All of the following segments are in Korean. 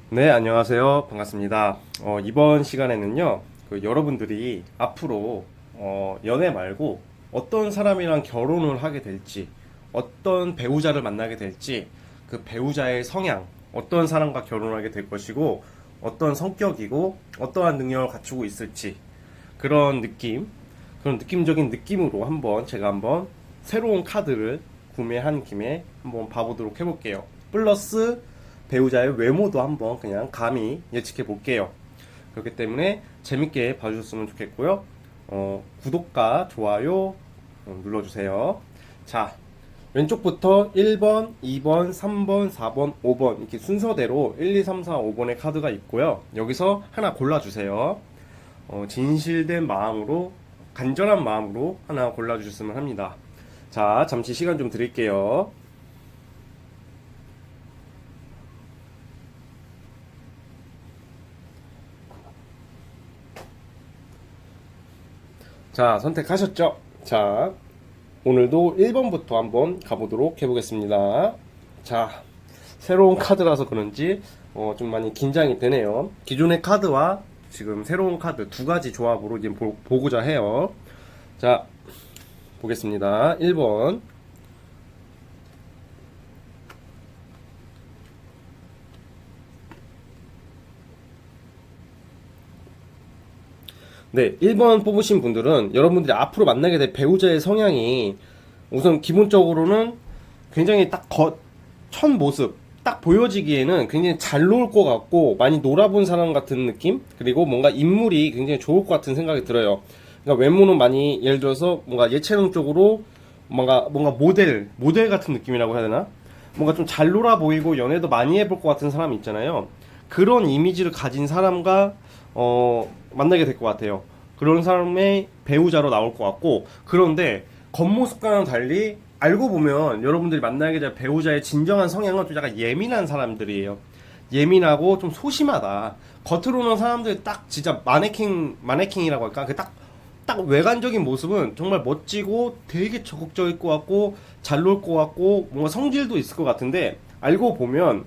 네, 안녕하세요. 반갑습니다. 이번 시간에는요, 여러분들이 앞으로, 연애 말고 어떤 사람이랑 결혼을 하게 될지, 어떤 배우자를 만나게 될지, 그 배우자의 성향, 어떤 사람과 결혼하게 될 것이고, 어떤 성격이고, 어떠한 능력을 갖추고 있을지, 그런 느낌, 그런 느낌적인 느낌으로 제가 한번 새로운 카드를 구매한 김에 한번 봐보도록 해볼게요. 플러스 배우자의 외모도 한번 그냥 감히 예측해 볼게요. 그렇기 때문에 재밌게 봐주셨으면 좋겠고요. 구독과 좋아요 눌러주세요. 자, 왼쪽부터 1번, 2번, 3번, 4번, 5번 이렇게 순서대로 1, 2, 3, 4, 5번의 카드가 있고요. 여기서 하나 골라주세요. 진실된 마음으로, 간절한 마음으로 하나 골라주셨으면 합니다. 자, 잠시 시간 좀 드릴게요. 자, 선택하셨죠? 자, 오늘도 1번부터 한번 가보도록 해보겠습니다. 자, 새로운 카드라서 그런지 좀 많이 긴장이 되네요. 기존의 카드와 지금 새로운 카드 두 가지 조합으로 지금 보고자 해요. 자, 보겠습니다. 1번. 네, 1번 뽑으신 분들은 여러분들이 앞으로 만나게 될 배우자의 성향이 우선 기본적으로는 굉장히 첫 모습, 딱 보여지기에는 굉장히 잘 놀 것 같고 많이 놀아본 사람 같은 느낌? 그리고 뭔가 인물이 굉장히 좋을 것 같은 생각이 들어요. 그러니까 외모는 많이 예를 들어서 뭔가 예체능 쪽으로 뭔가 모델 같은 느낌이라고 해야 되나? 뭔가 좀 잘 놀아 보이고 연애도 많이 해볼 것 같은 사람 있잖아요. 그런 이미지를 가진 사람과 만나게 될 것 같아요. 그런 사람의 배우자로 나올 것 같고, 그런데 겉모습과는 달리 알고 보면 여러분들이 만나게 될 배우자의 진정한 성향은 좀 약간 예민한 사람들이에요. 예민하고 좀 소심하다. 겉으로는 사람들이 딱 진짜 마네킹이라고 할까? 딱 외관적인 모습은 정말 멋지고 되게 적극적일 것 같고 잘 놀 것 같고 뭔가 성질도 있을 것 같은데 알고 보면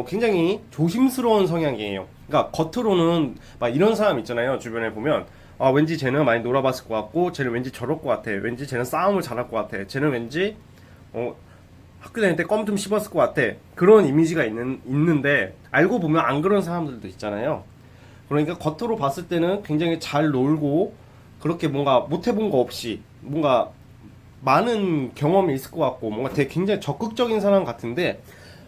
굉장히 조심스러운 성향이에요. 그러니까 겉으로는 막 이런 사람 있잖아요. 주변에 보면 왠지 쟤는 많이 놀아봤을 것 같고 쟤는 왠지 저럴 것 같아. 왠지 쟤는 싸움을 잘할 것 같아. 쟤는 왠지 어, 학교 다닐 때 껌 좀 씹었을 것 같아. 그런 이미지가 있는데 알고 보면 안 그런 사람들도 있잖아요. 그러니까 겉으로 봤을 때는 굉장히 잘 놀고 그렇게 뭔가 못 해본 거 없이 뭔가 많은 경험이 있을 것 같고 뭔가 되게 굉장히 적극적인 사람 같은데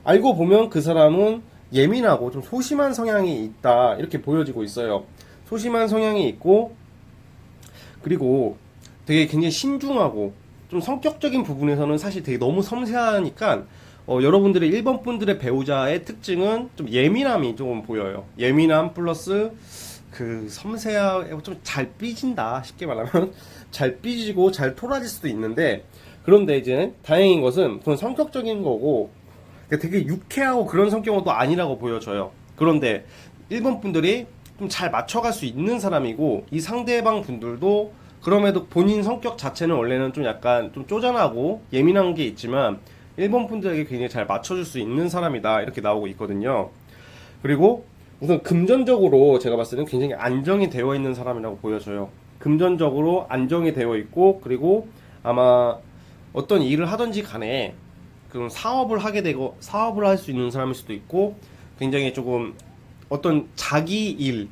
알고 보면 그 사람은 예민하고 좀 소심한 성향이 있다 이렇게 보여지고 있어요. 소심한 성향이 있고 그리고 되게 굉장히 신중하고 좀 성격적인 부분에서는 사실 되게 너무 섬세하니까 여러분들의 1번 분들의 배우자의 특징은 좀 예민함이 조금 보여요. 예민함 플러스 그 섬세하고 좀 잘 삐진다 쉽게 말하면 잘 삐지고 잘 토라질 수도 있는데 그런데 이제 다행인 것은 그건 성격적인 거고 되게 유쾌하고 그런 성격은 또 아니라고 보여져요. 그런데 1번 분들이 좀 잘 맞춰갈 수 있는 사람이고 이 상대방 분들도 그럼에도 본인 성격 자체는 원래는 좀 약간 좀 쪼잔하고 예민한 게 있지만 1번 분들에게 굉장히 잘 맞춰줄 수 있는 사람이다 이렇게 나오고 있거든요. 그리고 우선 금전적으로 제가 봤을 때는 굉장히 안정이 되어 있는 사람이라고 보여져요. 금전적으로 안정이 되어 있고 그리고 아마 어떤 일을 하든지 간에 그럼 사업을 하게 되고 사업을 할 수 있는 사람일 수도 있고 굉장히 조금 어떤 자기의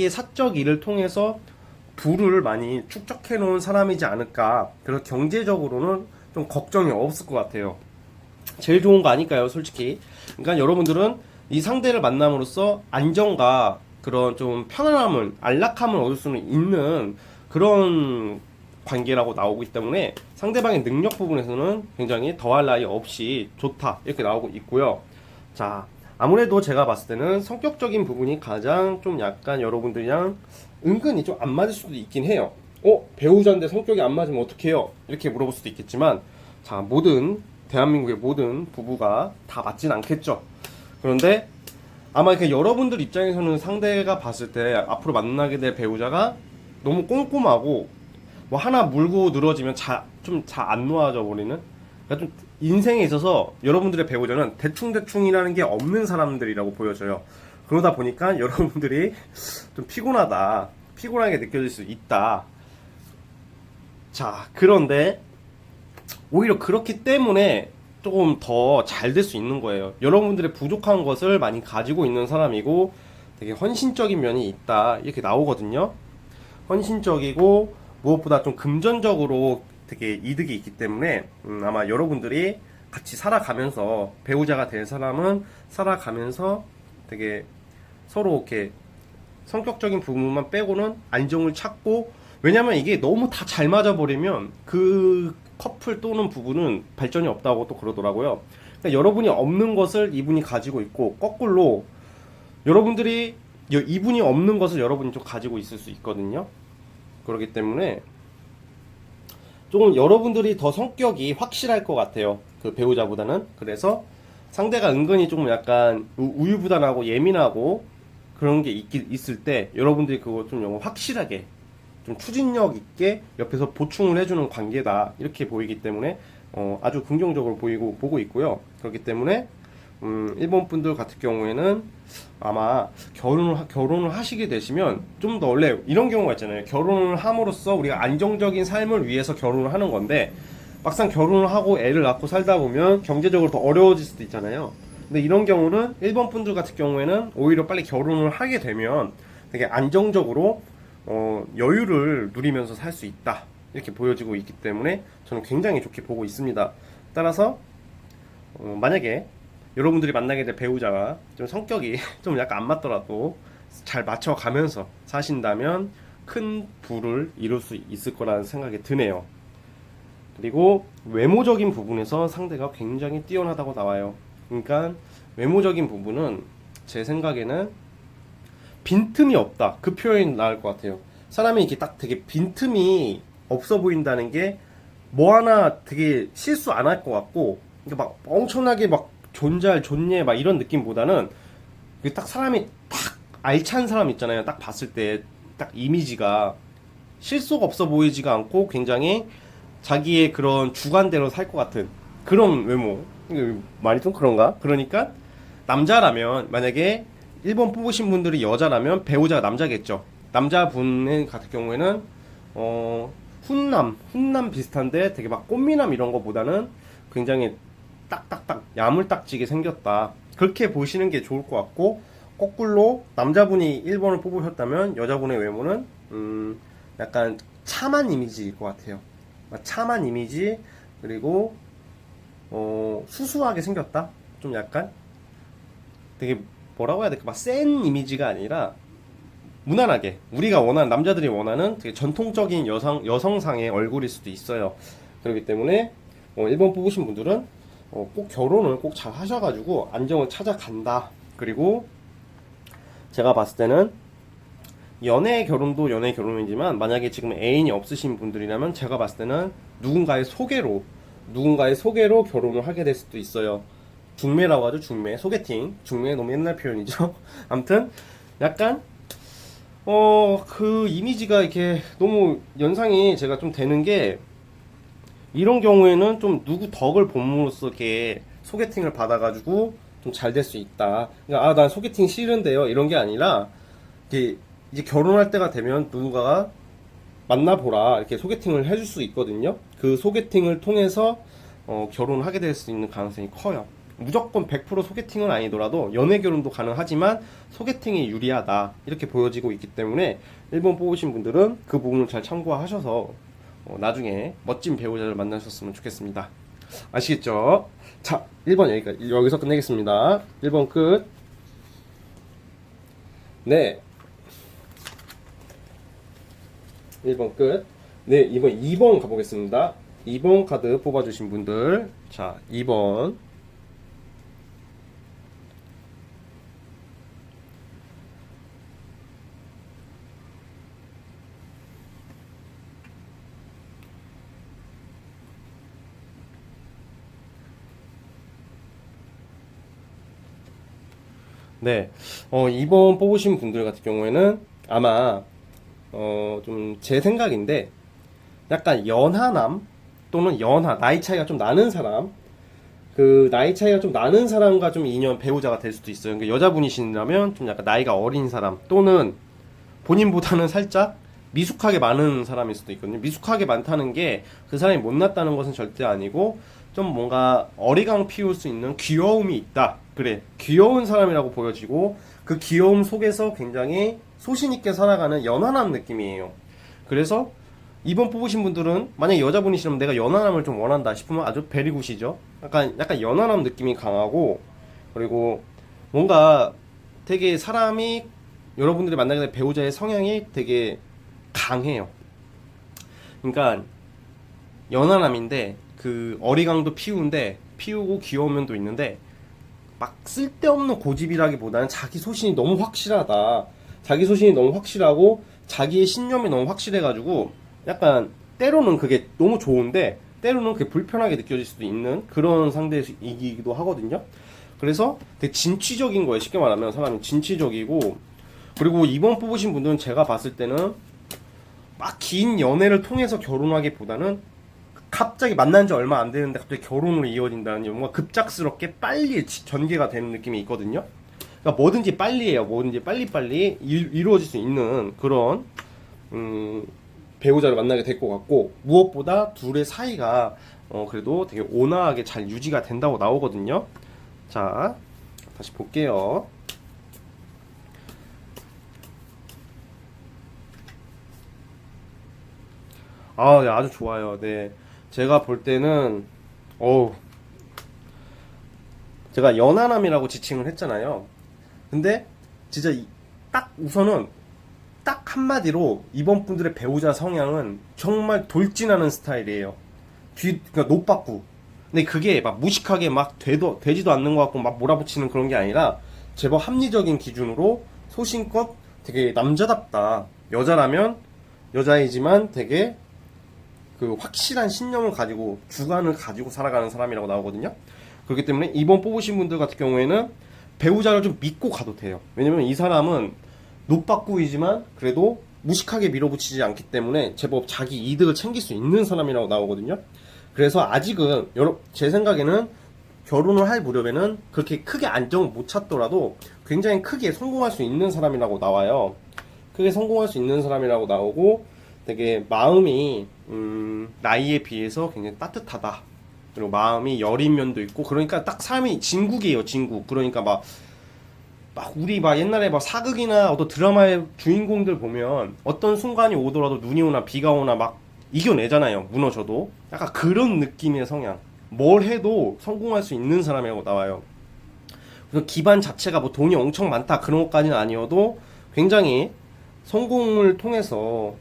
사적 일을 통해서 부를 많이 축적해 놓은 사람이지 않을까. 그래서 경제적으로는 좀 걱정이 없을 것 같아요. 제일 좋은 거 아닐까요, 솔직히. 그러니까 여러분들은 이 상대를 만남으로써 안정과 그런 좀 편안함을, 안락함을 얻을 수는 있는 그런 관계라고 나오고 있기 때문에 상대방의 능력 부분에서는 굉장히 더할 나위 없이 좋다. 이렇게 나오고 있고요. 자, 아무래도 제가 봤을 때는 성격적인 부분이 가장 좀 약간 여러분들이랑 은근히 좀 안 맞을 수도 있긴 해요. 배우자인데 성격이 안 맞으면 어떡해요? 이렇게 물어볼 수도 있겠지만, 자, 대한민국의 모든 부부가 다 맞진 않겠죠. 그런데 아마 여러분들 입장에서는 상대가 봤을 때 앞으로 만나게 될 배우자가 너무 꼼꼼하고 뭐 하나 물고 늘어지면 좀 잘 안 놓아져 버리는 그러니까 좀 인생에 있어서 여러분들의 배우자는 대충대충이라는 게 없는 사람들이라고 보여져요. 그러다 보니까 여러분들이 좀 피곤하게 느껴질 수 있다. 자, 그런데 오히려 그렇기 때문에 조금 더 잘 될 수 있는 거예요. 여러분들의 부족한 것을 많이 가지고 있는 사람이고 되게 헌신적인 면이 있다. 이렇게 나오거든요. 헌신적이고 무엇보다 좀 금전적으로 되게 이득이 있기 때문에 아마 여러분들이 같이 살아가면서 배우자가 될 사람은 살아가면서 되게 서로 이렇게 성격적인 부분만 빼고는 안정을 찾고, 왜냐면 이게 너무 다 잘 맞아버리면 그 커플 또는 부부는 발전이 없다고 또 그러더라고요. 그러니까 여러분이 없는 것을 이분이 가지고 있고, 거꾸로 여러분들이 이분이 없는 것을 여러분이 좀 가지고 있을 수 있거든요. 그렇기 때문에 조금 여러분들이 더 성격이 확실할 것 같아요. 그 배우자보다는. 그래서 상대가 은근히 조금 약간 우유부단하고 예민하고 그런 게 있을 때 여러분들이 그거 좀 확실하게 좀 추진력 있게 옆에서 보충을 해주는 관계다, 이렇게 보이기 때문에 아주 긍정적으로 보고 있고요. 그렇기 때문에 일본 분들 같은 경우에는 아마 결혼을 하시게 되시면 좀 더, 원래 이런 경우가 있잖아요. 결혼을 함으로써 우리가 안정적인 삶을 위해서 결혼을 하는 건데 막상 결혼을 하고 애를 낳고 살다 보면 경제적으로 더 어려워질 수도 있잖아요. 근데 이런 경우는 일본 분들 같은 경우에는 오히려 빨리 결혼을 하게 되면 되게 안정적으로 여유를 누리면서 살 수 있다, 이렇게 보여지고 있기 때문에 저는 굉장히 좋게 보고 있습니다. 따라서 만약에 여러분들이 만나게 될 배우자가 좀 성격이 좀 약간 안 맞더라도 잘 맞춰가면서 사신다면 큰 부를 이룰 수 있을 거라는 생각이 드네요. 그리고 외모적인 부분에서 상대가 굉장히 뛰어나다고 나와요. 그러니까 외모적인 부분은 제 생각에는 빈틈이 없다, 그 표현이 나을 것 같아요. 사람이 이렇게 딱 되게 빈틈이 없어 보인다는 게 뭐 하나 되게 실수 안 할 것 같고, 그러니까 막 엄청나게 막 존재 막 이런 느낌보다는 딱 사람이 딱 알찬 사람 있잖아요. 딱 봤을 때 딱 이미지가 실속 없어 보이지가 않고 굉장히 자기의 그런 주관대로 살 것 같은 그런 외모. 말이 좀 그런가? 그러니까 남자라면, 만약에 1번 뽑으신 분들이 여자라면 배우자가 남자겠죠. 남자분 같은 경우에는 훈남 비슷한데 되게 막 꽃미남 이런 거보다는 굉장히 딱딱딱 야물딱지게 생겼다, 그렇게 보시는 게 좋을 것 같고, 거꾸로 남자분이 1번을 뽑으셨다면 여자분의 외모는 약간 참한 이미지일 것 같아요. 참한 이미지, 그리고 수수하게 생겼다, 좀 약간 되게 뭐라고 해야 될까, 막 센 이미지가 아니라 무난하게 우리가 원하는, 남자들이 원하는 되게 전통적인 여성상의 얼굴일 수도 있어요. 그렇기 때문에 1번 뽑으신 분들은 꼭 결혼을 꼭 잘 하셔가지고 안정을 찾아간다. 그리고 제가 봤을 때는 연애 결혼도 연애 결혼이지만 만약에 지금 애인이 없으신 분들이라면 제가 봤을 때는 누군가의 소개로 결혼을 하게 될 수도 있어요. 중매라고 하죠. 중매, 소개팅. 중매 너무 옛날 표현이죠. 아무튼 약간 그 이미지가 이렇게 너무 연상이 제가 좀 되는 게, 이런 경우에는 좀 누구 덕을 본으로써 이렇게 소개팅을 받아가지고 좀 잘 될 수 있다. 그러니까 난 소개팅 싫은데요, 이런 게 아니라 이제 결혼할 때가 되면 누군가가 만나보라, 이렇게 소개팅을 해줄 수 있거든요. 그 소개팅을 통해서 결혼을 하게 될 수 있는 가능성이 커요. 무조건 100% 소개팅은 아니더라도 연애 결혼도 가능하지만 소개팅이 유리하다, 이렇게 보여지고 있기 때문에 1번 뽑으신 분들은 그 부분을 잘 참고하셔서 나중에 멋진 배우자를 만나셨으면 좋겠습니다. 아시겠죠? 자, 1번 여기서 끝내겠습니다. 1번 끝. 네, 1번 끝. 네, 이번 2번 가보겠습니다. 2번 카드 뽑아주신 분들, 자, 2번. 네, 2번 뽑으신 분들 같은 경우에는 아마 좀 제 생각인데 약간 연하남, 또는 연하, 나이 차이가 좀 나는 사람, 그 나이 차이가 좀 나는 사람과 좀 인연 배우자가 될 수도 있어요. 그러니까 여자분이시라면 좀 약간 나이가 어린 사람, 또는 본인보다는 살짝 미숙하게 많은 사람일 수도 있거든요. 미숙하게 많다는 게 그 사람이 못났다는 것은 절대 아니고 좀 뭔가 어리광 피울 수 있는 귀여움이 있다. 그래, 귀여운 사람이라고 보여지고 그 귀여움 속에서 굉장히 소신 있게 살아가는 연하남 느낌이에요. 그래서 이번 뽑으신 분들은 만약에 여자분이시라면 내가 연하남을 좀 원한다 싶으면 아주 베리굿이죠. 약간 연하남 느낌이 강하고, 그리고 뭔가 되게 사람이, 여러분들이 만나게 될 배우자의 성향이 되게 강해요. 그러니까 연하남인데 그 어리광도 피우고 귀여운 면도 있는데 막 쓸데없는 고집이라기보다는 자기 소신이 너무 확실하다. 자기 소신이 너무 확실하고 자기의 신념이 너무 확실해가지고 약간 때로는 그게 너무 좋은데 때로는 그게 불편하게 느껴질 수도 있는 그런 상대이기도 하거든요. 그래서 되게 진취적인 거예요. 쉽게 말하면 사람이 진취적이고, 그리고 이번 뽑으신 분들은 제가 봤을 때는 막 긴 연애를 통해서 결혼하기보다는 갑자기 만난 지 얼마 안 되는데 갑자기 결혼으로 이어진다는, 뭔가 급작스럽게 빨리 전개가 되는 느낌이 있거든요. 그러니까 뭐든지 빨리 해요. 뭐든지 빨리빨리 이루어질 수 있는 그런 배우자를 만나게 될 것 같고, 무엇보다 둘의 사이가 그래도 되게 온화하게 잘 유지가 된다고 나오거든요. 자, 다시 볼게요. 아, 네, 아주 좋아요. 네. 제가 볼 때는, 어우, 제가 연하남이라고 지칭을 했잖아요. 근데, 진짜, 딱 우선은, 딱 한마디로, 이번 분들의 배우자 성향은 정말 돌진하는 스타일이에요. 그러니까 노빠꾸. 근데 그게 막 무식하게 막 되지도 않는 것 같고 막 몰아붙이는 그런 게 아니라, 제법 합리적인 기준으로 소신껏 되게 남자답다. 여자라면, 여자이지만 되게 그 확실한 신념을 가지고 주관을 가지고 살아가는 사람이라고 나오거든요. 그렇기 때문에 이번 뽑으신 분들 같은 경우에는 배우자를 좀 믿고 가도 돼요. 왜냐면 이 사람은 노빠꾸이지만 그래도 무식하게 밀어붙이지 않기 때문에 제법 자기 이득을 챙길 수 있는 사람이라고 나오거든요. 그래서 아직은 제 생각에는 결혼을 할 무렵에는 그렇게 크게 안정을 못 찾더라도 굉장히 크게 성공할 수 있는 사람이라고 나와요. 크게 성공할 수 있는 사람이라고 나오고, 되게 마음이 나이에 비해서 굉장히 따뜻하다. 그리고 마음이 여린 면도 있고, 그러니까 딱 사람이 진국이에요, 진국. 그러니까 막 우리 막 옛날에 막 사극이나 어떤 드라마의 주인공들 보면 어떤 순간이 오더라도 눈이 오나 비가 오나 막 이겨내잖아요, 무너져도. 약간 그런 느낌의 성향. 뭘 해도 성공할 수 있는 사람이라고 나와요. 그래서 기반 자체가 뭐 돈이 엄청 많다 그런 것까지는 아니어도 굉장히 성공을 통해서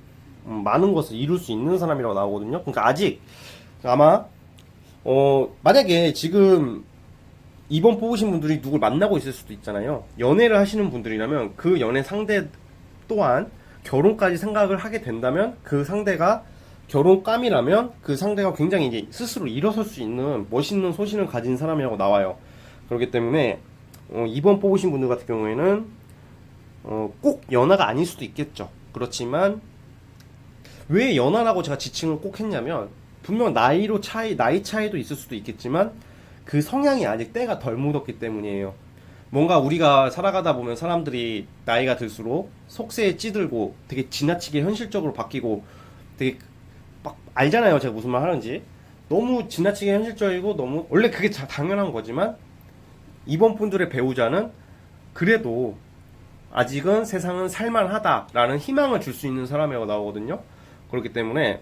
많은 것을 이룰 수 있는 사람이라고 나오거든요. 그러니까 아직 아마 만약에 지금 이번 뽑으신 분들이 누굴 만나고 있을 수도 있잖아요. 연애를 하시는 분들이라면 그 연애 상대 또한 결혼까지 생각을 하게 된다면, 그 상대가 결혼감이라면 그 상대가 굉장히 이제 스스로 일어설 수 있는 멋있는 소신을 가진 사람이라고 나와요. 그렇기 때문에 이번 뽑으신 분들 같은 경우에는 꼭 연하가 아닐 수도 있겠죠. 그렇지만 왜 연하라고 제가 지칭을 꼭 했냐면, 분명 나이 차이도 있을 수도 있겠지만 그 성향이 아직 때가 덜 묻었기 때문이에요. 뭔가 우리가 살아가다 보면 사람들이 나이가 들수록 속세에 찌들고 되게 지나치게 현실적으로 바뀌고, 되게 막 알잖아요, 제가 무슨 말 하는지. 너무 지나치게 현실적이고 너무, 원래 그게 당연한 거지만 이번 분들의 배우자는 그래도 아직은 세상은 살만하다라는 희망을 줄 수 있는 사람이라고 나오거든요. 그렇기 때문에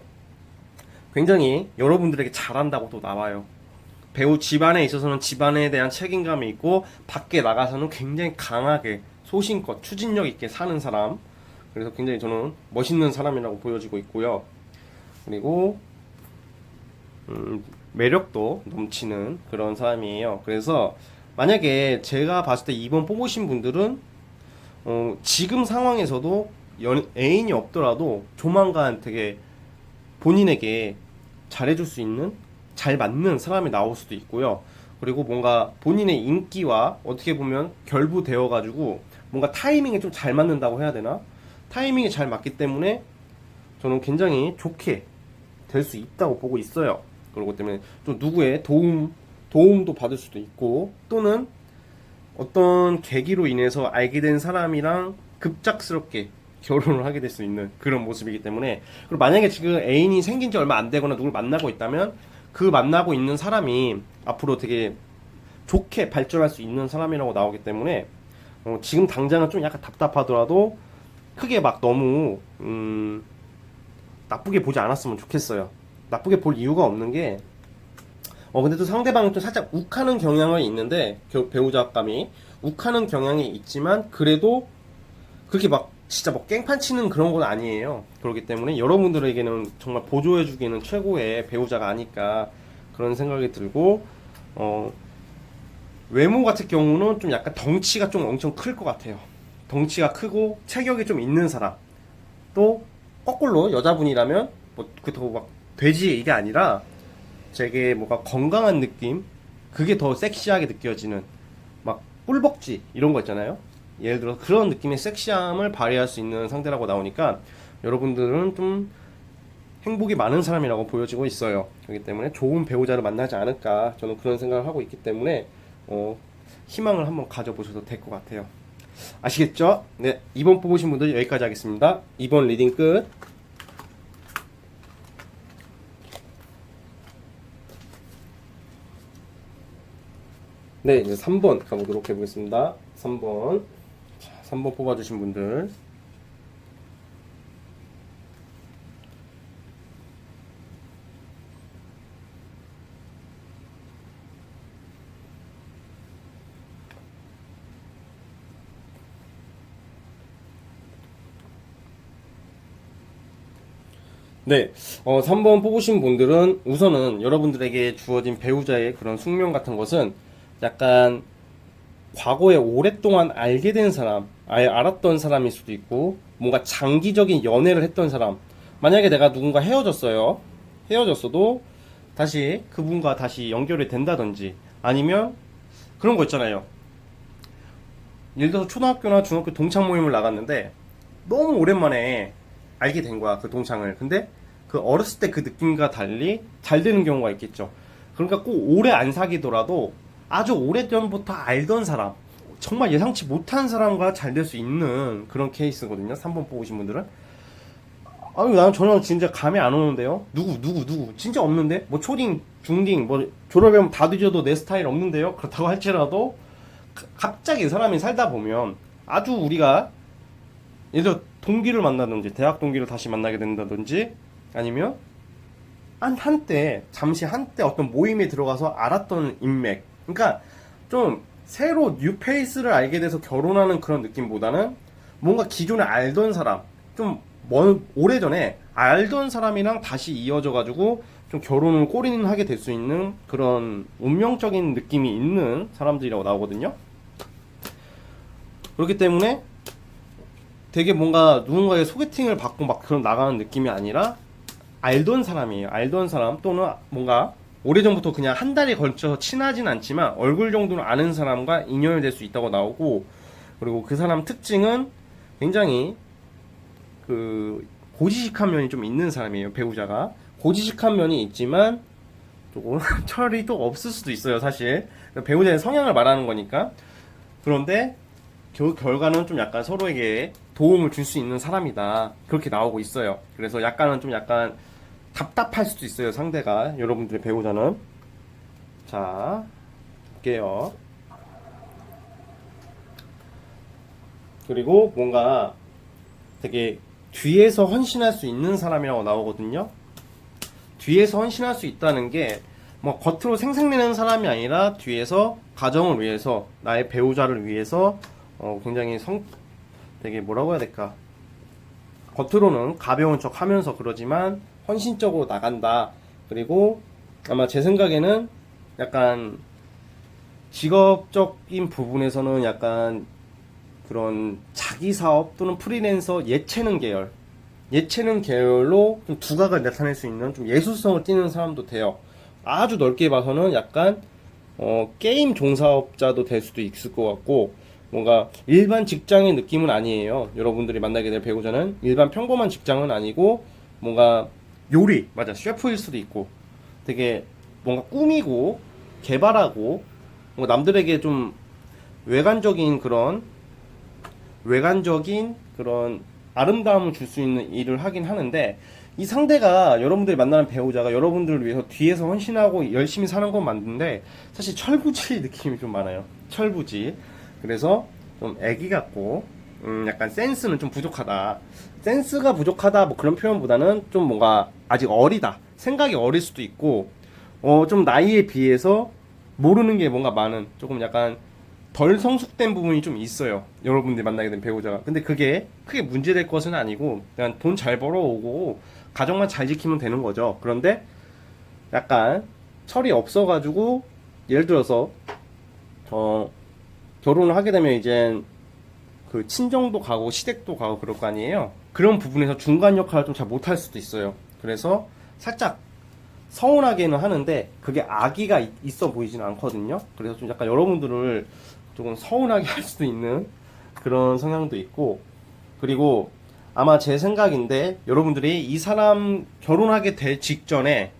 굉장히 여러분들에게 잘한다고 또 나와요. 배우 집안에 있어서는 집안에 대한 책임감이 있고, 밖에 나가서는 굉장히 강하게 소신껏 추진력 있게 사는 사람. 그래서 굉장히 저는 멋있는 사람이라고 보여지고 있고요. 그리고 매력도 넘치는 그런 사람이에요. 그래서 만약에 제가 봤을 때 이번 뽑으신 분들은 지금 상황에서도 애인이 없더라도 조만간 되게 본인에게 잘해줄 수 있는, 잘 맞는 사람이 나올 수도 있고요. 그리고 뭔가 본인의 인기와 어떻게 보면 결부되어 가지고 뭔가 타이밍에 좀 잘 맞는다고 해야 되나? 타이밍이 잘 맞기 때문에 저는 굉장히 좋게 될 수 있다고 보고 있어요. 그러기 때문에 또 누구의 도움도 받을 수도 있고, 또는 어떤 계기로 인해서 알게 된 사람이랑 급작스럽게 결혼을 하게 될 수 있는 그런 모습이기 때문에, 그리고 만약에 지금 애인이 생긴 지 얼마 안 되거나 누굴 만나고 있다면 그 만나고 있는 사람이 앞으로 되게 좋게 발전할 수 있는 사람이라고 나오기 때문에 지금 당장은 좀 약간 답답하더라도 크게 막 너무 나쁘게 보지 않았으면 좋겠어요. 나쁘게 볼 이유가 없는 게, 근데 또 상대방은 좀 살짝 욱하는 경향은 있는데, 배우자감이 욱하는 경향이 있지만 그래도 그렇게 막 진짜 뭐 깽판 치는 그런 건 아니에요. 그렇기 때문에 여러분들에게는 정말 보조해주기에는 최고의 배우자가 아닐까 그런 생각이 들고, 외모 같은 경우는 좀 약간 덩치가 좀 엄청 클 것 같아요. 덩치가 크고 체격이 좀 있는 사람. 또 거꾸로 여자분이라면 뭐 그렇다고 막 돼지 이게 아니라 되게 뭔가 건강한 느낌, 그게 더 섹시하게 느껴지는, 막 꿀벅지 이런 거 있잖아요. 예를 들어 그런 느낌의 섹시함을 발휘할 수 있는 상대라고 나오니까 여러분들은 좀 행복이 많은 사람이라고 보여지고 있어요. 그렇기 때문에 좋은 배우자를 만나지 않을까, 저는 그런 생각을 하고 있기 때문에 희망을 한번 가져보셔도 될 것 같아요. 아시겠죠? 네, 2번 뽑으신 분들 여기까지 하겠습니다. 2번 리딩 끝. 네, 이제 3번 가보도록 해보겠습니다. 3번. 자, 3번 뽑아주신 분들. 네, 3번 뽑으신 분들은 우선은 여러분들에게 주어진 배우자의 그런 숙명 같은 것은 약간 과거에 오랫동안 알게 된 사람, 아예 알았던 사람일 수도 있고, 뭔가 장기적인 연애를 했던 사람. 만약에 내가 누군가 헤어졌어요. 헤어졌어도 다시 그분과 다시 연결이 된다든지, 아니면 그런 거 있잖아요. 예를 들어서 초등학교나 중학교 동창 모임을 나갔는데 너무 오랜만에 알게 된 거야, 그 동창을. 근데 그 어렸을 때 그 느낌과 달리 잘 되는 경우가 있겠죠. 그러니까 꼭 오래 안 사귀더라도 아주 오래전부터 알던 사람, 정말 예상치 못한 사람과 잘 될 수 있는 그런 케이스거든요. 3번 뽑으신 분들은. 아니, 나는 전혀 진짜 감이 안 오는데요. 누구 진짜 없는데? 뭐 초딩, 중딩, 뭐 졸업하면 다 뒤져도 내 스타일 없는데요. 그렇다고 할지라도 갑자기 사람이 살다 보면 아주 우리가 예를 들어 동기를 만나든지 대학 동기를 다시 만나게 된다든지, 아니면 잠시 한때 어떤 모임에 들어가서 알았던 인맥, 그러니까 좀 새로 뉴페이스를 알게 돼서 결혼하는 그런 느낌보다는 뭔가 기존에 알던 사람, 좀 오래전에 알던 사람이랑 다시 이어져 가지고 좀 결혼을 꼬리는 하게 될 수 있는 그런 운명적인 느낌이 있는 사람들이라고 나오거든요. 그렇기 때문에 되게 뭔가 누군가의 소개팅을 받고 막 그런 나가는 느낌이 아니라 알던 사람이에요. 알던 사람, 또는 뭔가 오래전부터 그냥 한 달에 걸쳐서 친하진 않지만 얼굴 정도는 아는 사람과 인연이 될 수 있다고 나오고, 그리고 그 사람 특징은 굉장히 그 고지식한 면이 좀 있는 사람이에요. 배우자가 고지식한 면이 있지만 조금 철이 또 없을 수도 있어요, 사실. 배우자의 성향을 말하는 거니까. 그런데 결과는 좀 약간 서로에게 도움을 줄 수 있는 사람이다, 그렇게 나오고 있어요. 그래서 약간은 좀 약간 답답할 수도 있어요, 상대가. 여러분들의 배우자는. 자, 볼게요. 그리고 뭔가 되게 뒤에서 헌신할 수 있는 사람이라고 나오거든요. 뒤에서 헌신할 수 있다는 게 뭐 겉으로 생색내는 사람이 아니라 뒤에서 가정을 위해서, 나의 배우자를 위해서 굉장히 되게 뭐라고 해야 될까, 겉으로는 가벼운 척 하면서 그러지만 헌신적으로 나간다. 그리고 아마 제 생각에는 약간 직업적인 부분에서는 약간 그런 자기 사업 또는 프리랜서 예체능 계열로 좀 두각을 나타낼 수 있는 좀 예술성을 띠는 사람도 돼요. 아주 넓게 봐서는 약간 게임 종사업자도 될 수도 있을 것 같고, 뭔가 일반 직장의 느낌은 아니에요. 여러분들이 만나게 될 배우자는 일반 평범한 직장은 아니고, 뭔가 요리, 맞아, 셰프일 수도 있고, 되게 뭔가 꾸미고 개발하고 뭔가 남들에게 좀 외관적인 그런 아름다움을 줄 수 있는 일을 하긴 하는데, 이 상대가 여러분들이 만나는 배우자가 여러분들을 위해서 뒤에서 헌신하고 열심히 사는 건 맞는데 사실 철부지 느낌이 좀 많아요. 철부지. 그래서 좀 애기 같고 약간 센스는 좀 부족하다. 센스가 부족하다 뭐 그런 표현보다는 좀 뭔가 아직 어리다. 생각이 어릴 수도 있고 좀 나이에 비해서 모르는 게 뭔가 많은, 조금 약간 덜 성숙된 부분이 좀 있어요. 여러분들이 만나게 된 배우자가. 근데 그게 크게 문제될 것은 아니고 그냥 돈 잘 벌어오고 가정만 잘 지키면 되는 거죠. 그런데 약간 철이 없어가지고 예를 들어서 어 결혼을 하게 되면 이제 그 친정도 가고 시댁도 가고 그럴 거 아니에요. 그런 부분에서 중간 역할을 좀 잘 못할 수도 있어요. 그래서 살짝 서운하게는 하는데 그게 악의가 있어 보이지는 않거든요. 그래서 좀 약간 여러분들을 조금 서운하게 할 수도 있는 그런 성향도 있고, 그리고 아마 제 생각인데 여러분들이 이 사람 결혼하게 될 직전에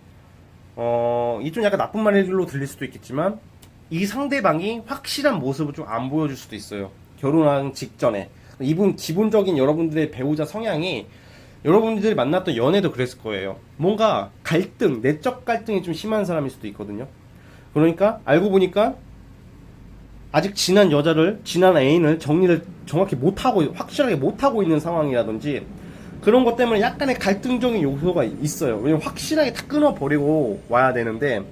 이 좀 약간 나쁜 말로 들릴 수도 있겠지만 이 상대방이 확실한 모습을 좀 안 보여줄 수도 있어요. 결혼한 직전에. 이분 기본적인 여러분들의 배우자 성향이 여러분들이 만났던 연애도 그랬을 거예요. 뭔가 갈등, 내적 갈등이 좀 심한 사람일 수도 있거든요. 그러니까 알고 보니까 아직 지난 애인을 정리를 정확히 못하고, 확실하게 못하고 있는 상황이라든지 그런 것 때문에 약간의 갈등적인 요소가 있어요. 왜냐면 확실하게 다 끊어버리고 와야 되는데,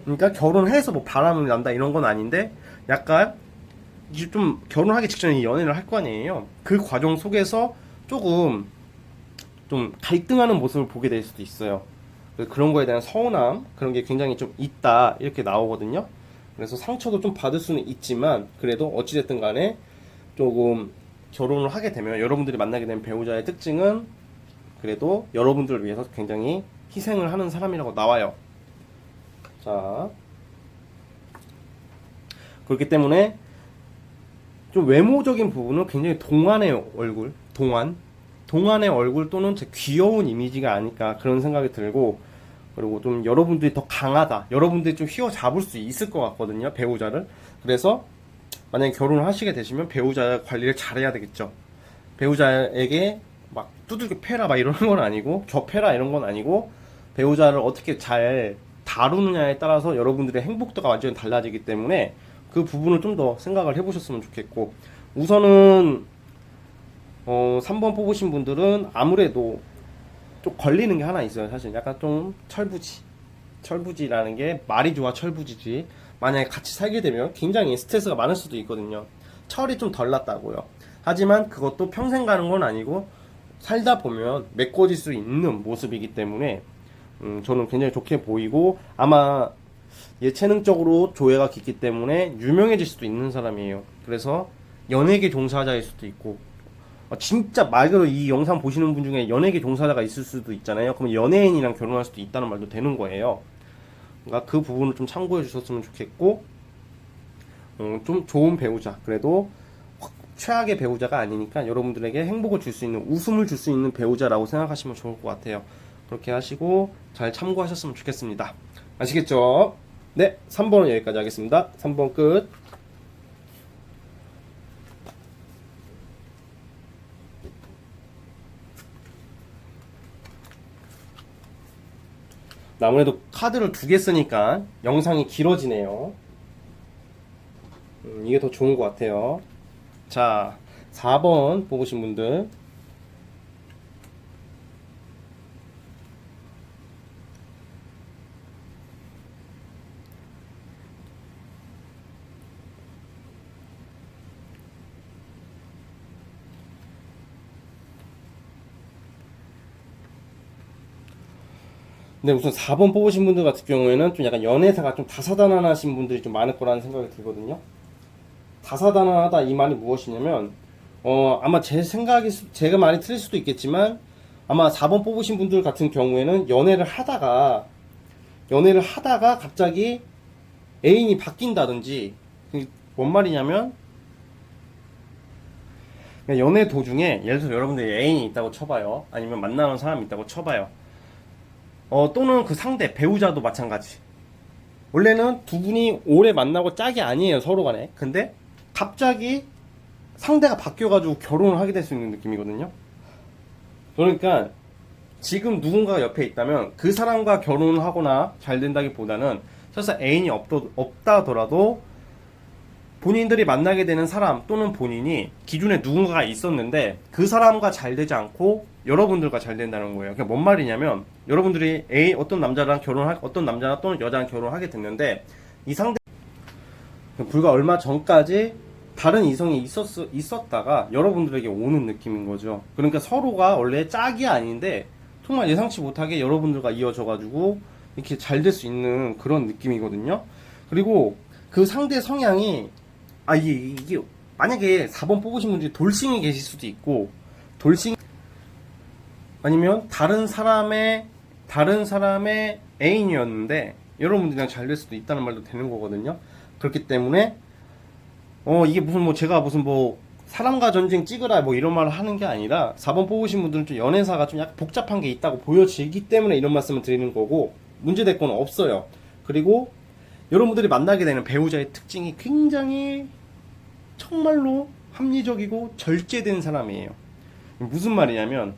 그러니까 결혼해서 뭐 바람을 난다 이런 건 아닌데, 약간 이제 좀 결혼하기 직전에 연애를 할 거 아니에요. 그 과정 속에서 조금 좀 갈등하는 모습을 보게 될 수도 있어요. 그런 거에 대한 서운함, 그런 게 굉장히 좀 있다 이렇게 나오거든요. 그래서 상처도 좀 받을 수는 있지만 그래도 어찌됐든 간에 조금 결혼을 하게 되면 여러분들이 만나게 된 배우자의 특징은 그래도 여러분들을 위해서 굉장히 희생을 하는 사람이라고 나와요. 자, 그렇기 때문에 좀 외모적인 부분은 굉장히 동안의 얼굴 또는 제 귀여운 이미지가 아닐까 그런 생각이 들고, 그리고 좀 여러분들이 더 강하다, 여러분들이 좀 휘어잡을 수 있을 것 같거든요, 배우자를. 그래서 만약에 결혼을 하시게 되시면 배우자 관리를 잘해야 되겠죠. 배우자에게 막 두들겨 패라 막 이러는 건 아니고, 격패라 이런 건 아니고, 배우자를 어떻게 잘 다루느냐에 따라서 여러분들의 행복도가 완전히 달라지기 때문에 그 부분을 좀 더 생각을 해보셨으면 좋겠고, 우선은 3번 뽑으신 분들은 아무래도 좀 걸리는 게 하나 있어요. 사실 약간 좀 철부지라는 게 말이 좋아 철부지지. 만약에 같이 살게 되면 굉장히 스트레스가 많을 수도 있거든요. 철이 좀 덜 났다고요. 하지만 그것도 평생 가는 건 아니고 살다 보면 메꿔질 수 있는 모습이기 때문에 저는 굉장히 좋게 보이고, 아마 예체능적으로 조예가 깊기 때문에 유명해질 수도 있는 사람이에요. 그래서 연예계 종사자일 수도 있고, 진짜 말 그대로 이 영상 보시는 분 중에 연예계 종사자가 있을 수도 있잖아요. 그럼 연예인이랑 결혼할 수도 있다는 말도 되는 거예요. 그러니까 그 부분을 좀 참고해 주셨으면 좋겠고, 좀 좋은 배우자, 그래도 최악의 배우자가 아니니까 여러분들에게 행복을 줄 수 있는, 웃음을 줄 수 있는 배우자라고 생각하시면 좋을 것 같아요. 그렇게 하시고 잘 참고하셨으면 좋겠습니다. 아시겠죠? 네, 3번은 여기까지 하겠습니다. 3번 끝. 아무래도 카드를 2개 쓰니까 영상이 길어지네요. 이게 더 좋은 것 같아요. 자, 4번 뽑으신 분들. 근데 우선 4번 뽑으신 분들 같은 경우에는 좀 약간 연애사가 좀 다사다난하신 분들이 좀 많을 거라는 생각이 들거든요. 다사다난하다 이 말이 무엇이냐면, 아마 제 생각이, 제가 많이 틀릴 수도 있겠지만, 아마 4번 뽑으신 분들 같은 경우에는 연애를 하다가 갑자기 애인이 바뀐다든지, 뭔 말이냐면, 그냥 연애 도중에, 예를 들어서 여러분들이 애인이 있다고 쳐봐요. 아니면 만나는 사람이 있다고 쳐봐요. 또는 그 상대 배우자도 마찬가지. 원래는 두 분이 오래 만나고 짝이 아니에요, 서로 간에. 근데 갑자기 상대가 바뀌어가지고 결혼을 하게 될 수 있는 느낌이거든요. 그러니까 지금 누군가가 옆에 있다면 그 사람과 결혼을 하거나 잘 된다기보다는 설사 애인이 없다더라도 본인들이 만나게 되는 사람 또는 본인이 기존에 누군가가 있었는데 그 사람과 잘 되지 않고 여러분들과 잘 된다는 거예요. 그게 뭔 말이냐면 여러분들이 어떤 남자랑 어떤 남자나 또는 여자랑 결혼하게 됐는데 이 상대 불과 얼마 전까지 다른 이성이 있었다가 여러분들에게 오는 느낌인 거죠. 그러니까 서로가 원래 짝이 아닌데 정말 예상치 못하게 여러분들과 이어져가지고 이렇게 잘 될 수 있는 그런 느낌이거든요. 그리고 그 상대 성향이 이게 만약에 4번 뽑으신 분들이 돌싱이 계실 수도 있고 돌싱 아니면 다른 사람의 애인이었는데 여러분들이랑 잘 될 수도 있다는 말도 되는 거거든요. 그렇기 때문에 이게 제가 사람과 전쟁 찍으라 이런 말을 하는 게 아니라 4번 뽑으신 분들은 좀 연애사가 좀 약간 복잡한 게 있다고 보여지기 때문에 이런 말씀을 드리는 거고 문제될 건 없어요. 그리고 여러분들이 만나게 되는 배우자의 특징이 굉장히 정말로 합리적이고 절제된 사람이에요. 무슨 말이냐면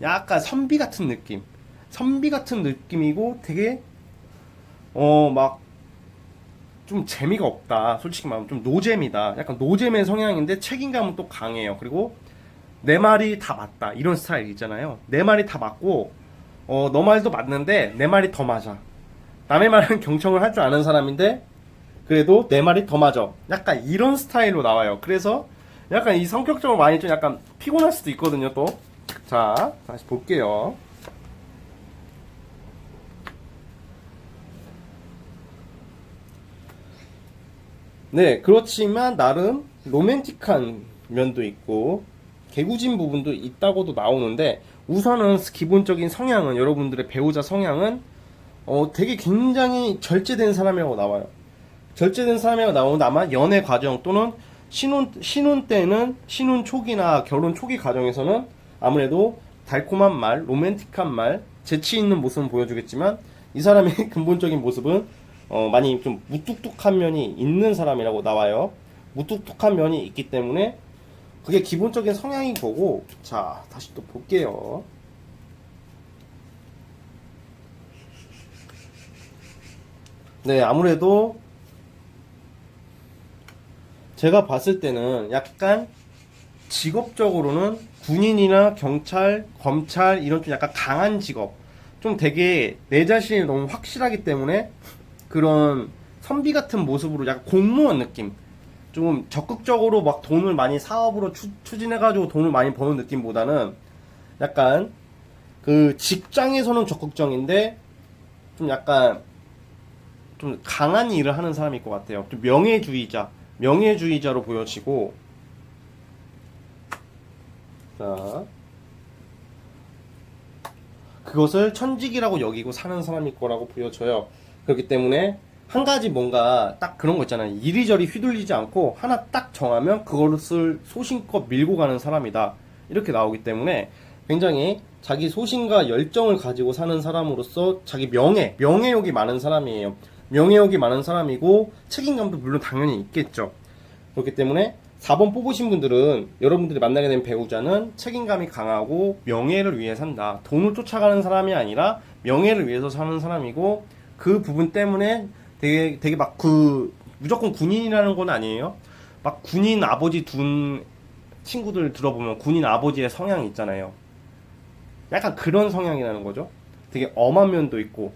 약간 선비 같은 느낌이고 되게 좀 재미가 없다. 솔직히 말하면 좀 노잼이다. 약간 노잼의 성향인데 책임감은 또 강해요. 그리고 내 말이 다 맞다. 이런 스타일 있잖아요. 내 말이 다 맞고 너 말도 맞는데 내 말이 더 맞아. 남의 말은 경청을 할 줄 아는 사람인데 그래도 내 말이 더 맞아. 약간 이런 스타일로 나와요. 그래서 약간 이 성격적으로 많이 좀 약간 피곤할 수도 있거든요, 또. 자, 다시 볼게요. 네, 그렇지만 나름 로맨틱한 면도 있고 개구진 부분도 있다고도 나오는데 우선은 기본적인 성향은 여러분들의 배우자 성향은 되게 굉장히 절제된 사람이라고 나와요. 절제된 사람이라고 나오는데 아마 연애 과정 또는 신혼 때는 신혼 초기나 결혼 초기 과정에서는 아무래도 달콤한 말, 로맨틱한 말, 재치 있는 모습은 보여주겠지만 이 사람의 근본적인 모습은 많이 좀 무뚝뚝한 면이 있는 사람이라고 나와요. 무뚝뚝한 면이 있기 때문에 그게 기본적인 성향인 거고. 자, 다시 또 볼게요. 네, 아무래도 제가 봤을 때는 약간 직업적으로는 군인이나 경찰, 검찰 이런 좀 약간 강한 직업, 좀 되게 내 자신이 너무 확실하기 때문에 그런 선비 같은 모습으로 약간 공무원 느낌, 좀 적극적으로 막 돈을 많이 사업으로 추진해가지고 돈을 많이 버는 느낌보다는 약간 그 직장에서는 적극적인데 좀 약간 좀 강한 일을 하는 사람일 것 같아요. 좀 명예주의자로 보여지고. 자, 그것을 천직이라고 여기고 사는 사람일 거라고 보여져요. 그렇기 때문에 한 가지 뭔가 딱 그런 거 있잖아요. 이리저리 휘둘리지 않고 하나 딱 정하면 그것을 소신껏 밀고 가는 사람이다. 이렇게 나오기 때문에 굉장히 자기 소신과 열정을 가지고 사는 사람으로서 자기 명예욕이 많은 사람이에요. 명예욕이 많은 사람이고 책임감도 물론 당연히 있겠죠. 그렇기 때문에 4번 뽑으신 분들은 여러분들이 만나게 된 배우자는 책임감이 강하고 명예를 위해 산다. 돈을 쫓아가는 사람이 아니라 명예를 위해서 사는 사람이고 그 부분 때문에 되게 막 무조건 군인이라는 건 아니에요. 막 군인 아버지 둔 친구들 들어보면 군인 아버지의 성향이 있잖아요. 약간 그런 성향이라는 거죠. 되게 엄한 면도 있고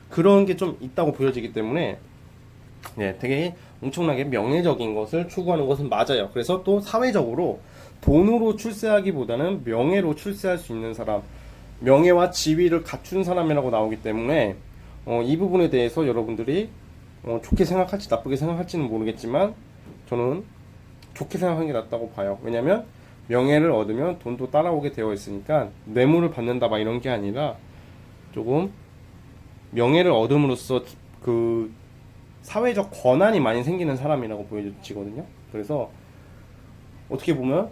그런 게 좀 있다고 보여지기 때문에 네, 되게 엄청나게 명예적인 것을 추구하는 것은 맞아요. 그래서 또 사회적으로 돈으로 출세하기보다는 명예로 출세할 수 있는 사람, 명예와 지위를 갖춘 사람이라고 나오기 때문에 이 부분에 대해서 여러분들이 좋게 생각할지 나쁘게 생각할지는 모르겠지만 저는 좋게 생각하는 게 낫다고 봐요. 왜냐면 명예를 얻으면 돈도 따라오게 되어 있으니까 뇌물을 받는다 막 이런 게 아니라 조금 명예를 얻음으로써 그 사회적 권한이 많이 생기는 사람이라고 보여지거든요. 그래서 어떻게 보면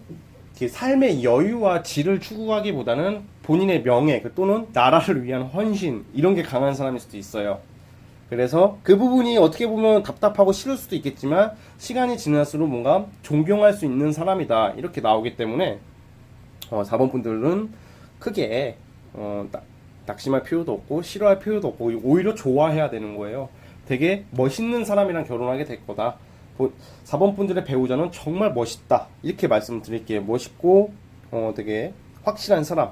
삶의 여유와 질을 추구하기보다는 본인의 명예 또는 나라를 위한 헌신 이런 게 강한 사람일 수도 있어요. 그래서 그 부분이 어떻게 보면 답답하고 싫을 수도 있겠지만 시간이 지날수록 뭔가 존경할 수 있는 사람이다 이렇게 나오기 때문에 4번 분들은 크게 낙심할 필요도 없고 싫어할 필요도 없고 오히려 좋아해야 되는 거예요. 되게 멋있는 사람이랑 결혼하게 될 거다. 4번 분들의 배우자는 정말 멋있다 이렇게 말씀드릴게요. 멋있고 되게 확실한 사람,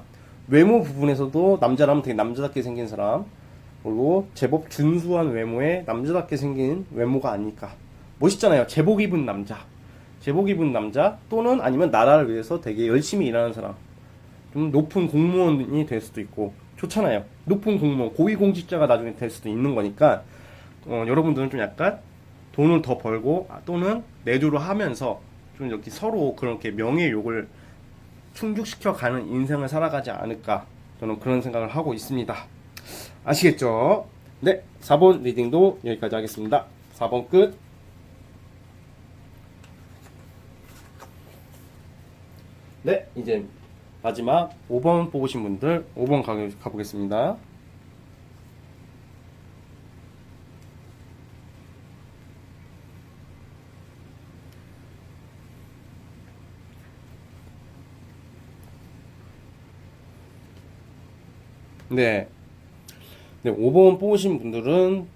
외모 부분에서도 남자라면 되게 남자답게 생긴 사람, 그리고 제법 준수한 외모에 남자답게 생긴 외모가 아닐까. 멋있잖아요. 제복 입은 남자, 제복 입은 남자 또는 아니면 나라를 위해서 되게 열심히 일하는 사람, 좀 높은 공무원이 될 수도 있고 좋잖아요. 높은 공무원, 고위공직자가 나중에 될 수도 있는 거니까 여러분들은 좀 약간 돈을 더 벌고 또는 내조를 하면서 좀 이렇게 서로 그렇게 명예욕을 충족시켜 가는 인생을 살아가지 않을까 저는 그런 생각을 하고 있습니다. 아시겠죠? 네, 4번 리딩도 여기까지 하겠습니다. 4번 끝. 네, 이제 마지막 5번 뽑으신 분들 5번 가보겠습니다. 네. 네, 5번 뽑으신 분들은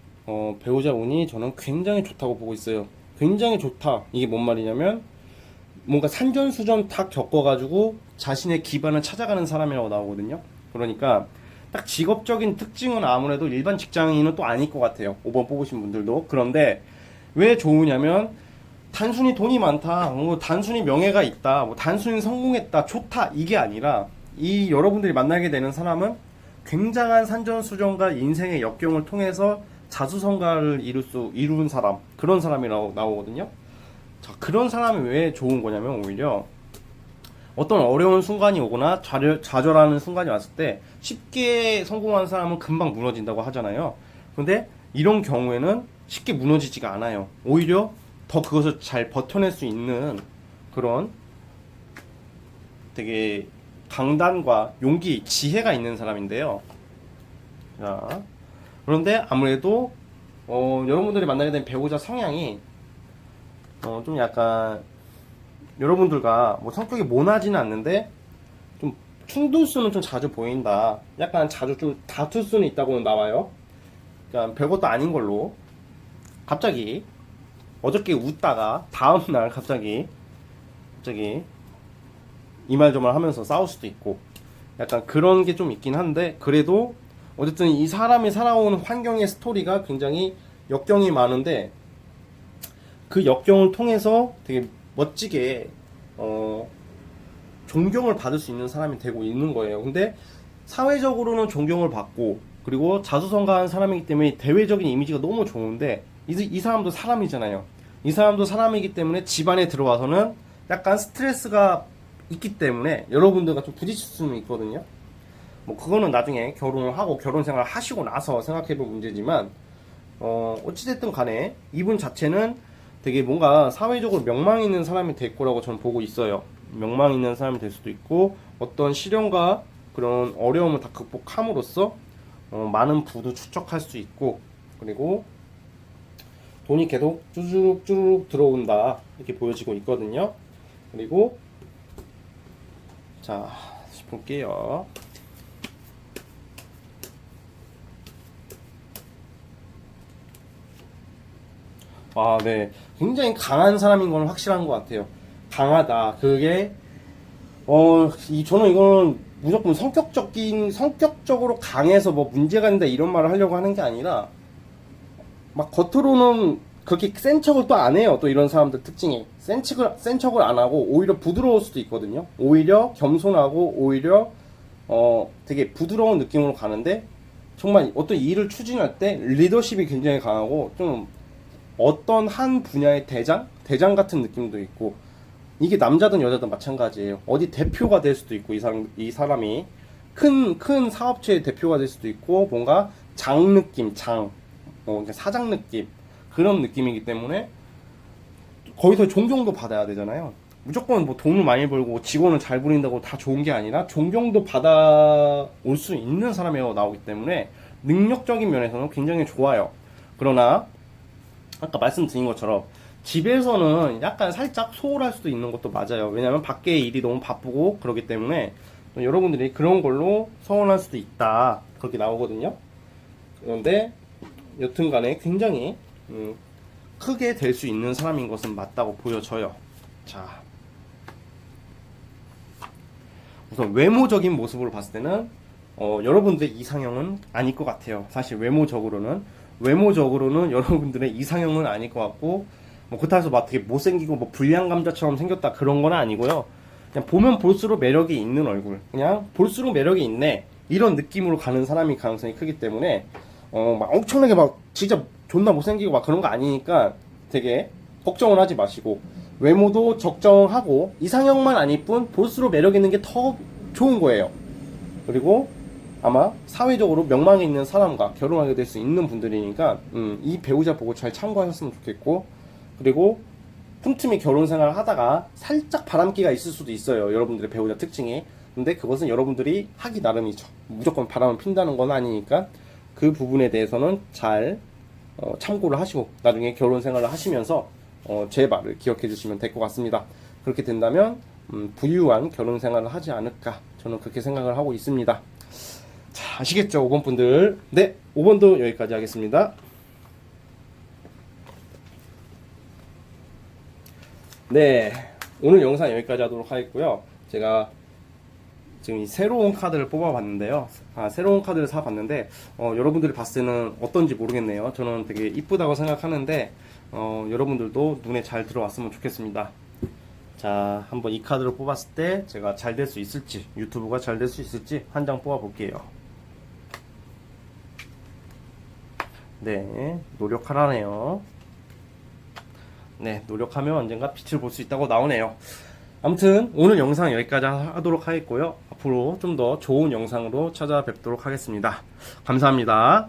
배우자 운이 저는 굉장히 좋다고 보고 있어요. 굉장히 좋다. 이게 뭔 말이냐면 뭔가 산전수전 다 겪어가지고 자신의 기반을 찾아가는 사람이라고 나오거든요. 그러니까 딱 직업적인 특징은 아무래도 일반 직장인은 또 아닐 것 같아요. 5번 뽑으신 분들도. 그런데 왜 좋으냐면 단순히 돈이 많다, 뭐 단순히 명예가 있다, 뭐 단순히 성공했다, 좋다 이게 아니라 이 여러분들이 만나게 되는 사람은 굉장한 산전수전과 인생의 역경을 통해서 자수성가를 이룬 사람, 그런 사람이라고 나오거든요. 자, 그런 사람이 왜 좋은 거냐면 오히려 어떤 어려운 순간이 오거나 좌절하는 순간이 왔을 때 쉽게 성공한 사람은 금방 무너진다고 하잖아요. 근데 이런 경우에는 쉽게 무너지지가 않아요. 오히려 더 그것을 잘 버텨낼 수 있는 그런 되게 강단과 용기, 지혜가 있는 사람인데요. 자, 그런데 아무래도 여러분들이 만나게 된 배우자 성향이 좀 약간 여러분들과 뭐 성격이 모나지는 않는데 좀 충돌수는 좀 자주 보인다. 약간 자주 좀 다툴 수는 있다고는 나와요. 그러니까 별것도 아닌 걸로 갑자기 어저께 웃다가 다음날 갑자기 이 말 저 말 하면서 싸울 수도 있고 약간 그런 게 좀 있긴 한데 그래도 어쨌든 이 사람이 살아온 환경의 스토리가 굉장히 역경이 많은데 그 역경을 통해서 되게 멋지게 존경을 받을 수 있는 사람이 되고 있는 거예요. 근데 사회적으로는 존경을 받고 그리고 자수성가한 사람이기 때문에 대외적인 이미지가 너무 좋은데 이 사람도 사람이잖아요. 이 사람도 사람이기 때문에 집안에 들어와서는 약간 스트레스가 있기 때문에 여러분들과 좀 부딪힐 수는 있거든요. 뭐 그거는 나중에 결혼을 하고 결혼 생활을 하시고 나서 생각해 볼 문제지만 어찌됐든 간에 이분 자체는 되게 뭔가 사회적으로 명망 있는 사람이 될 거라고 저는 보고 있어요. 명망 있는 사람이 될 수도 있고 어떤 시련과 그런 어려움을 다 극복함으로써 많은 부도 축적할 수 있고 그리고 돈이 계속 쭈르륵 들어온다 이렇게 보여지고 있거든요. 그리고 자 볼게요. 아, 네. 굉장히 강한 사람인 건 확실한 것 같아요. 강하다. 그게, 저는 이거는 무조건 성격적으로 강해서 뭐 문제가 된다 이런 말을 하려고 하는 게 아니라, 막 겉으로는 그렇게 센 척을 또 안 해요. 또 이런 사람들 특징이. 센 척을 안 하고 오히려 부드러울 수도 있거든요. 오히려 겸손하고 오히려, 되게 부드러운 느낌으로 가는데, 정말 어떤 일을 추진할 때 리더십이 굉장히 강하고 좀 어떤 한 분야의 대장 같은 느낌도 있고 이게 남자든 여자든 마찬가지예요. 어디 대표가 될 수도 있고 이 사람이 큰 사업체의 대표가 될 수도 있고 뭔가 장 느낌, 사장 느낌 그런 느낌이기 때문에 거기서 존경도 받아야 되잖아요. 무조건 뭐 돈을 많이 벌고 직원을 잘 부린다고 다 좋은 게 아니라 존경도 받아올 수 있는 사람이라고 나오기 때문에 능력적인 면에서는 굉장히 좋아요. 그러나 아까 말씀드린 것처럼 집에서는 약간 살짝 소홀할 수도 있는 것도 맞아요. 왜냐하면 밖에 일이 너무 바쁘고 그러기 때문에 또 여러분들이 그런 걸로 서운할 수도 있다, 그렇게 나오거든요. 그런데 여튼간에 굉장히 크게 될 수 있는 사람인 것은 맞다고 보여져요. 자, 우선 외모적인 모습으로 봤을 때는 여러분들의 이상형은 아닐 것 같아요. 사실 외모적으로는 여러분들의 이상형은 아닐 것 같고, 뭐 그렇다고 해서 막 되게 못생기고 뭐 불량 감자처럼 생겼다 그런 건 아니고요. 그냥 보면 볼수록 매력이 있는 얼굴, 그냥 볼수록 매력이 있네, 이런 느낌으로 가는 사람이 가능성이 크기 때문에 막 엄청나게 막 진짜 존나 못생기고 막 그런 거 아니니까 되게 걱정을 하지 마시고, 외모도 적정하고 이상형만 아닐 뿐 볼수록 매력 있는 게 더 좋은 거예요. 그리고 아마 사회적으로 명망이 있는 사람과 결혼하게 될 수 있는 분들이니까 이 배우자 보고 잘 참고하셨으면 좋겠고, 그리고 틈틈이 결혼 생활을 하다가 살짝 바람기가 있을 수도 있어요, 여러분들의 배우자 특징이. 근데 그것은 여러분들이 하기 나름이죠. 무조건 바람을 핀다는 건 아니니까 그 부분에 대해서는 잘 참고를 하시고 나중에 결혼 생활을 하시면서 제 말을 기억해 주시면 될 것 같습니다. 그렇게 된다면 부유한 결혼 생활을 하지 않을까, 저는 그렇게 생각을 하고 있습니다. 자, 아시겠죠, 5번 분들? 네, 5번도 여기까지 하겠습니다. 네, 오늘 영상 여기까지 하도록 하겠고요. 제가 지금 이 새로운 카드를 뽑아봤는데요. 새로운 카드를 사봤는데 여러분들이 봤을 때는 어떤지 모르겠네요. 저는 되게 이쁘다고 생각하는데 여러분들도 눈에 잘 들어왔으면 좋겠습니다. 자, 한번 이 카드를 뽑았을 때 제가 잘 될 수 있을지, 유튜브가 잘 될 수 있을지 한 장 뽑아볼게요. 네, 노력하라네요. 네, 노력하면 언젠가 빛을 볼 수 있다고 나오네요. 아무튼 오늘 영상 여기까지 하도록 하겠고요. 앞으로 좀 더 좋은 영상으로 찾아뵙도록 하겠습니다. 감사합니다.